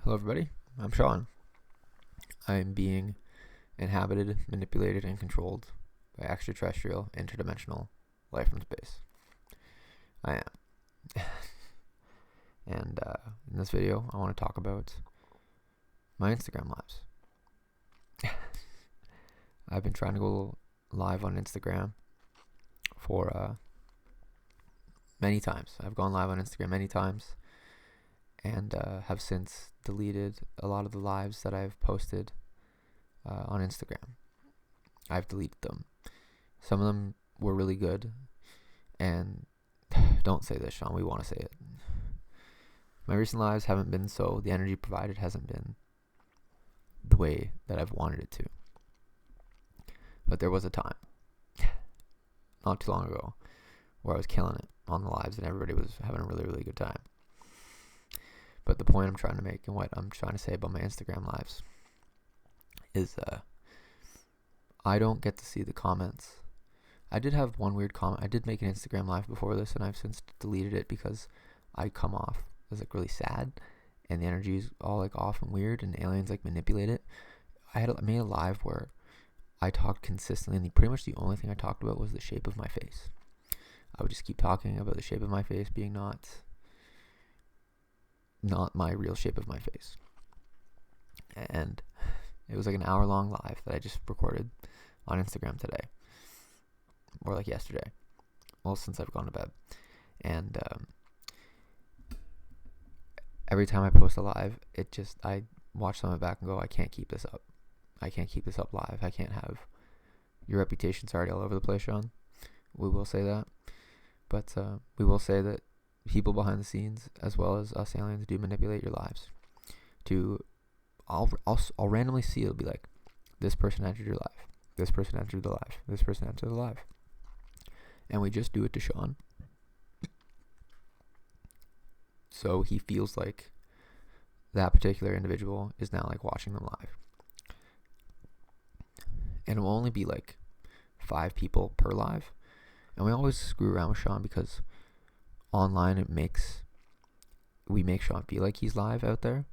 Hello, everybody. I'm Sean. I am being inhabited, manipulated, and controlled by extraterrestrial, interdimensional life from space. I am. And in this video, I want to talk about my Instagram lives. I've been trying to go live on Instagram for many times. I've gone live on Instagram many times and have since deleted a lot of the lives that I've posted on Instagram. I've deleted them. Some of them were really good, and don't say this, Sean, we want to say it. My recent lives haven't been so, the energy provided hasn't been the way that I've wanted it to. But there was a time, not too long ago, where I was killing it on the lives and everybody was having a really, really good time. But the point I'm trying to make and what I'm trying to say about my Instagram lives is I don't get to see the comments. I did have one weird comment. I did make an Instagram live before this, and I've since deleted it because I come off as like really sad, and the energy is all like off and weird, and aliens like manipulate it. I made a live where I talked consistently, and pretty much the only thing I talked about was the shape of my face. I would just keep talking about the shape of my face being not my real shape of my face. And it was like an hour-long live that I just recorded on Instagram today, or like yesterday. Well, since I've gone to bed. And every time I post a live, I watch some of it back and go, I can't keep this up. I can't keep this up live. I can't have your reputation's already all over the place, Sean. We will say that. But we will say that people behind the scenes, as well as us aliens, do manipulate your lives. I'll randomly see, it'll be like, this person entered your life. This person entered the live. This person entered the live. And we just do it to Sean. So he feels like that particular individual is now like watching them live. And it will only be like 5 people per live. And we always screw around with Sean because online we make Sean feel like he's live out there.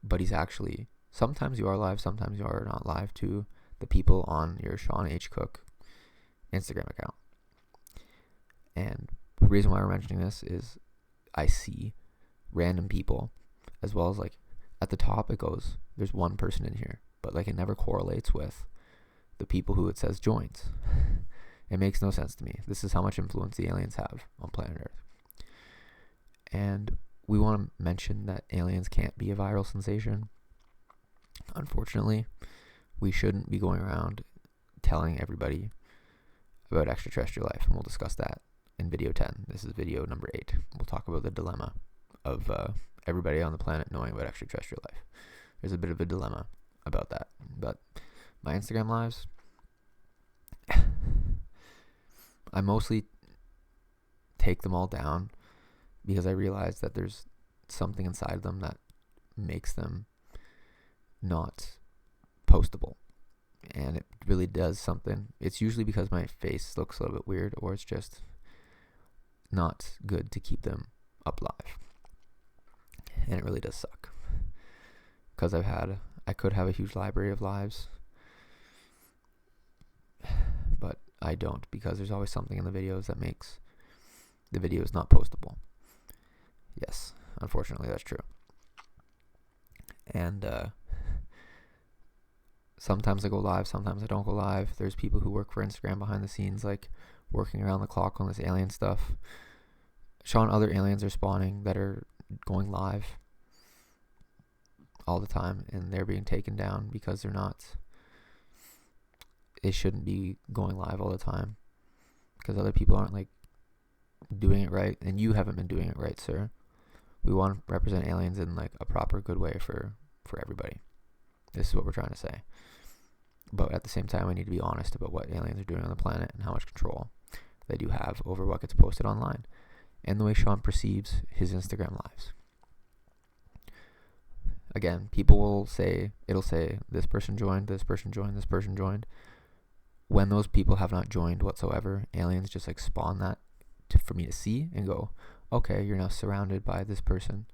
But he's actually, sometimes you are live, sometimes you are not live to the people on your Sean H. Cook Instagram account. And the reason why we're mentioning this is I see random people, as well as like at the top it goes, there's one person in here, but like it never correlates with the people who it says joins. It makes no sense to me. This is how much influence the aliens have on planet Earth. And we want to mention that aliens can't be a viral sensation. Unfortunately, we shouldn't be going around telling everybody about extraterrestrial life, and we'll discuss that in video 10. This is video number 8. We'll talk about the dilemma of everybody on the planet knowing about extraterrestrial life. There's a bit of a dilemma about that. But my Instagram lives, I mostly take them all down because I realize that there's something inside them that makes them not postable. And it really does something. It's usually because my face looks a little bit weird, or it's just not good to keep them up live. And it really does suck. Because I could have a huge library of lives, but I don't, because there's always something in the videos that makes the videos not postable. Yes, unfortunately that's true. And sometimes I go live, sometimes I don't go live. There's people who work for Instagram behind the scenes, like working around the clock on this alien stuff. Sean, other aliens are spawning that are going live all the time, and they're being taken down because they shouldn't be going live all the time, because other people aren't like doing it right, and you haven't been doing it right, sir. We want to represent aliens in like a proper, good way for everybody. This is what we're trying to say. But at the same time, we need to be honest about what aliens are doing on the planet and how much control they do have over what gets posted online and the way Sean perceives his Instagram lives. Again, people will say, it'll say, this person joined, this person joined, this person joined. When those people have not joined whatsoever, aliens just like spawn that for me to see and go, okay, you're now surrounded by this person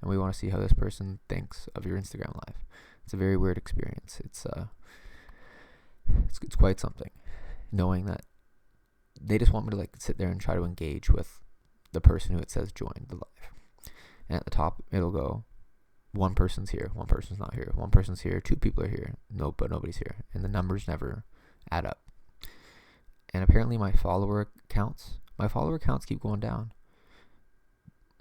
and we want to see how this person thinks of your Instagram live. It's a very weird experience. It's quite something, knowing that they just want me to like sit there and try to engage with the person who it says joined the live. And at the top, it'll go, one person's here, one person's not here, one person's here, 2 people are here, but nobody's here. And the numbers never add up. And apparently my follower counts keep going down.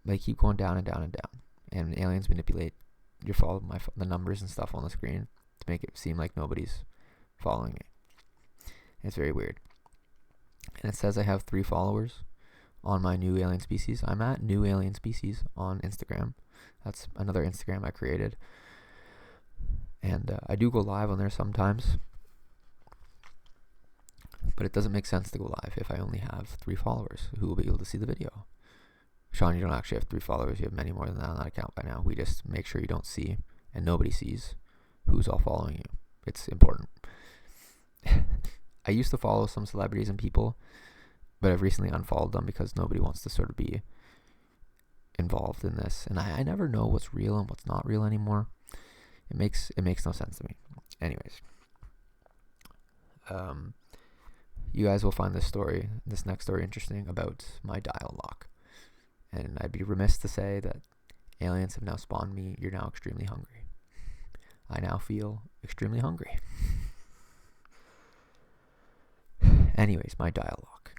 They keep going down and down and down. And aliens manipulate the numbers and stuff on the screen to make it seem like nobody's following me. It's very weird. And it says I have 3 followers on my New Alien Species. I'm at New Alien Species on Instagram. That's another Instagram I created. And I do go live on there sometimes. But it doesn't make sense to go live if I only have 3 followers who will be able to see the video. Sean, you don't actually have 3 followers. You have many more than that on that account by now. We just make sure you don't see and nobody sees who's all following you. It's important. I used to follow some celebrities and people, but I've recently unfollowed them because nobody wants to sort of be involved in this. And I never know what's real and what's not real anymore. It makes no sense to me. Anyways. You guys will find this next story interesting about my dial lock. And I'd be remiss to say that aliens have now spawned me. You're now extremely hungry. I now feel extremely hungry. Anyways, my dial lock.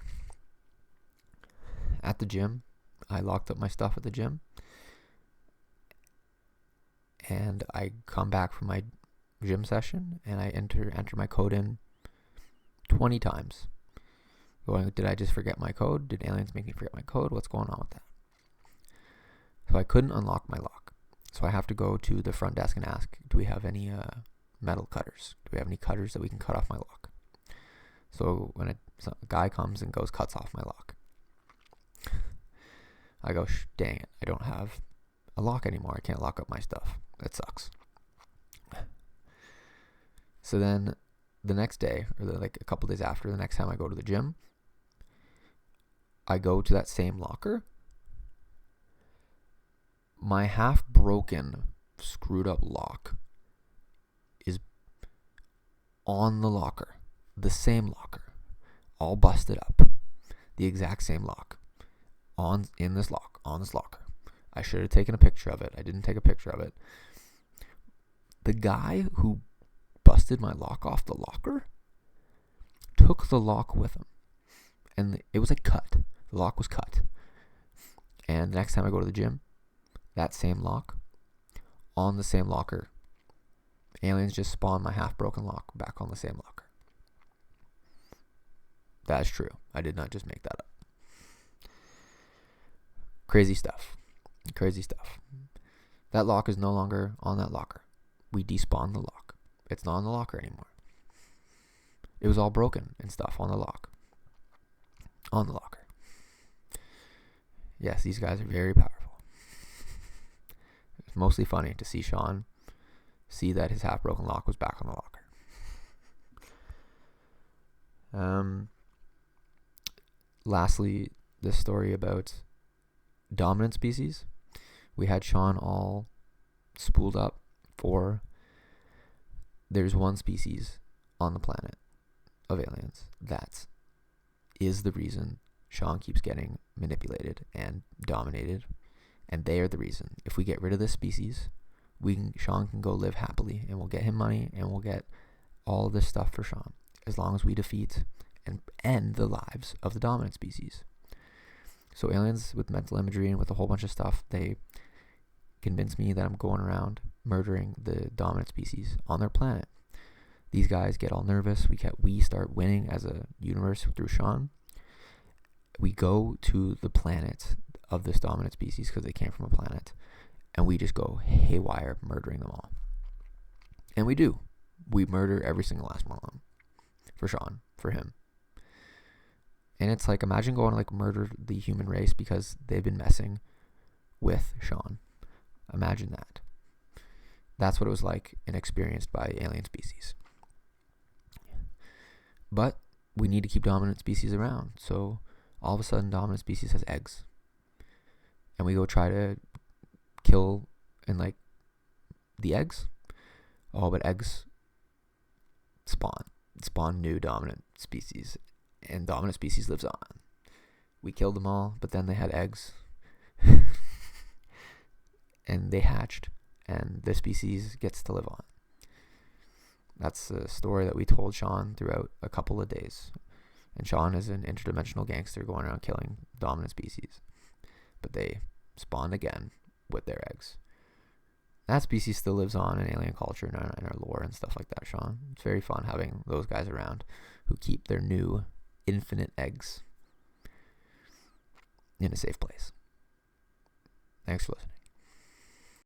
At the gym, I locked up my stuff at the gym. And I come back from my gym session and I enter my code in 20 times. Going, did I just forget my code? Did aliens make me forget my code? What's going on with that? So I couldn't unlock my lock. So I have to go to the front desk and ask, do we have any metal cutters? Do we have any cutters that we can cut off my lock? So when a guy comes and cuts off my lock. I go, dang it, I don't have a lock anymore. I can't lock up my stuff. That sucks. So then the next day, or like a couple days after, the next time I go to the gym, I go to that same locker. My half broken, screwed up lock is on the locker. The same locker. All busted up. The exact same lock. On this locker. I should have taken a picture of it. I didn't take a picture of it. The guy who busted my lock off the locker took the lock with him. And it was cut. The lock was cut. And the next time I go to the gym, that same lock, on the same locker, aliens just spawn my half-broken lock back on the same locker. That's true. I did not just make that up. Crazy stuff. That lock is no longer on that locker. We despawned the lock. It's not on the locker anymore. It was all broken and stuff on the lock. On the locker. Yes, these guys are very powerful. It's mostly funny to see Sean see that his half-broken lock was back on the locker. Lastly, this story about dominant species. We had Sean all spooled up for there's one species on the planet of aliens that is the reason Sean keeps getting manipulated and dominated, and they are the reason. If we get rid of this species, Sean can go live happily, and we'll get him money, and we'll get all of this stuff for Sean, as long as we defeat and end the lives of the dominant species. So aliens with mental imagery and with a whole bunch of stuff, they convince me that I'm going around murdering the dominant species on their planet. These guys get all nervous. We start winning as a universe through Sean. We go to the planet of this dominant species because they came from a planet, and we just go haywire murdering them all. And we do. We murder every single last one of them. For Sean. For him. And it's like, imagine going to like murder the human race because they've been messing with Sean. Imagine that. That's what it was like and experienced by alien species. But we need to keep dominant species around. So all of a sudden, dominant species has eggs. And we go try to kill And like the eggs, oh, but eggs spawn new dominant species, and dominant species lives on. We killed them all, but then they had eggs, and they hatched, and the species gets to live on. That's a story that we told Sean throughout a couple of days. And Sean is an interdimensional gangster going around killing dominant species. But they spawned again with their eggs. That species still lives on in alien culture and our lore and stuff like that, Sean. It's very fun having those guys around who keep their new infinite eggs in a safe place. Thanks for listening.